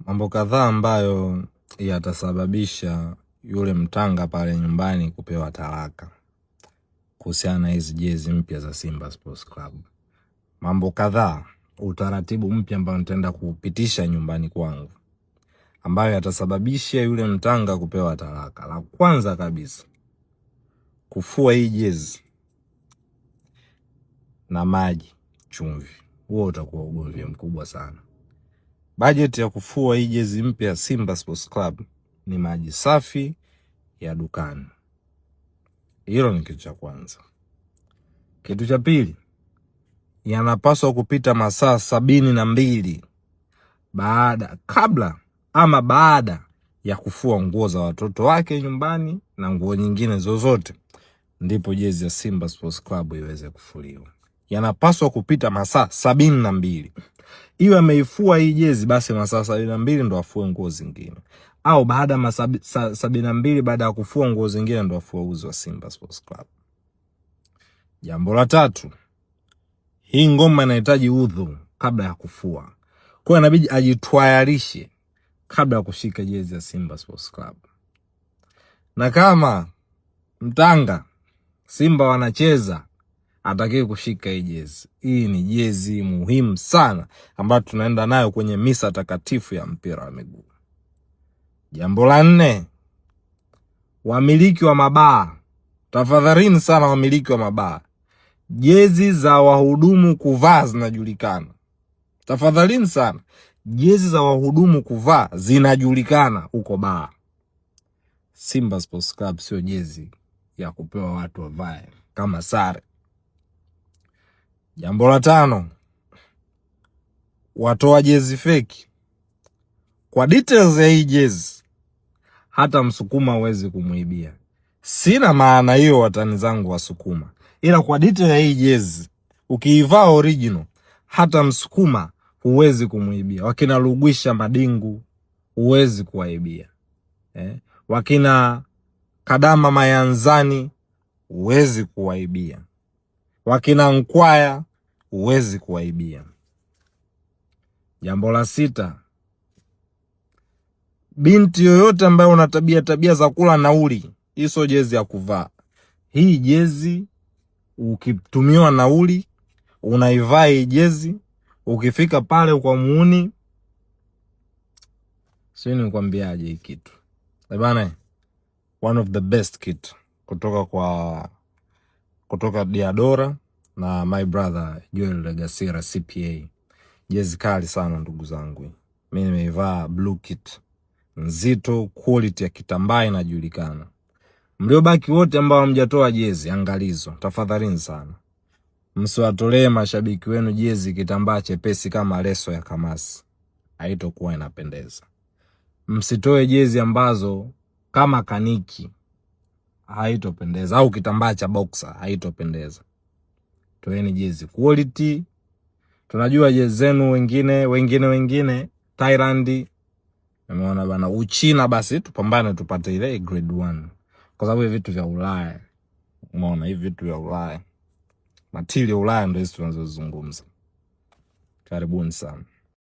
Mambo kadhaa ambayo yatasababisha yule mtanga pale nyumbani kupewa talaka kuhusiana na hizi jezi mpya za Simba Sports Club. Mambo kadhaa, utaratibu mpya ambao nitaenda kupitisha nyumbani kwangu ambayo yatasababisha yule mtanga kupewa talaka. La kwanza kabisa, kufua hii jezi na maji, chumvi. Huo utakuwa ugomvi mkubwa sana. Budget ya kufua hii jezi mpya ya Simba Sports Club ni maji safi ya dukani. Hilo ni kitu cha kwanza. Kitu cha pili, yanapaswa kupita masaa 72 kabla ama baada ya kufua nguo za watoto wake nyumbani na nguo nyingine zozote, ndipo jezi ya Simba Sports Club iweze kufuliwa. Yanapaswa kupita masaa 72. Iwe ameifua hii jezi, basi masaa 72 ndo afue nguo zingine, au baada ya masaa 72 baada ya kufua nguo zingine ndo afue uzi wa Simba Sports Club. Jambo la tatu, hii ngoma inahitaji udhu kabla ya kufua. Kwa hiyo inabidi ajitwayarishe kabla ya kushika jezi ya Simba Sports Club. Na kama mtanga Simba wanacheza, atakiwe kushika hii jezi. Hii ni jezi muhimu sana ambayo tunaenda nayo kwenye misa takatifu ya mpira wa miguu. Jambo la 4, wamiliki wa mabaa, tafadhalini sana wamiliki wa mabaa, jezi za wahudumu kuvaa zinajulikana. Tafadhalini sana, jezi za wahudumu kuvaa zinajulikana huko baa. Simba Sports Club sio jezi ya kupewa watu wavae kama sare. Jambo la 5, watoa jezi feki. Kwa details ya hii jezi, hata msukuma huwezi kumuibia. Sina maana hiyo watani zangu wasukuma, ila kwa detail ya hii jezi, ukiivaa original, hata msukuma huwezi kumuibia. Wakina Lugwisha Madingu huwezi kuwaibia. Wakina Kadama Mayanzani huwezi kuwaibia. Wakina Nkwaya huwezi kuwaibia. Jambo la 6, binti yoyote ambaye una tabia za kula nauli, hizo jezi ya kuvaa. Hii jezi ukitumiwa nauli, unaivaa hii jezi, ukifika pale kwa muuni, sio nikwambiaje hii kitu. Bana, one of the best kit kutoka Diadora na my brother Joel Legasira CPA. Jezi kali sana ndugu zangu. Mimi nimeivaa blue kit. Nzito, quality ya kitambaa inajulikana. Mliobaki wote ambao hamjatoa jezi, angalizo, tafadhalini sana, msiwatolee mashabiki wenu jezi kitambaa chepesi kama leso ya kamasi. Haitokuwa inapendeza. Msitoe jezi ambazo kama kaniki, haitopendeza, au kitambaa cha boxer, haitopendeza. Toeni jezi quality. Tunajua jezi zenu wengine Thailand, nameona bana, Uchina, basi tupambane tupate ile grade 1. Kwa sababu hivi vitu vya Ulaya, umeona hivi vitu vya Ulaya, material Ulaya ndio hizo tunazozungumza. Karibuni sana.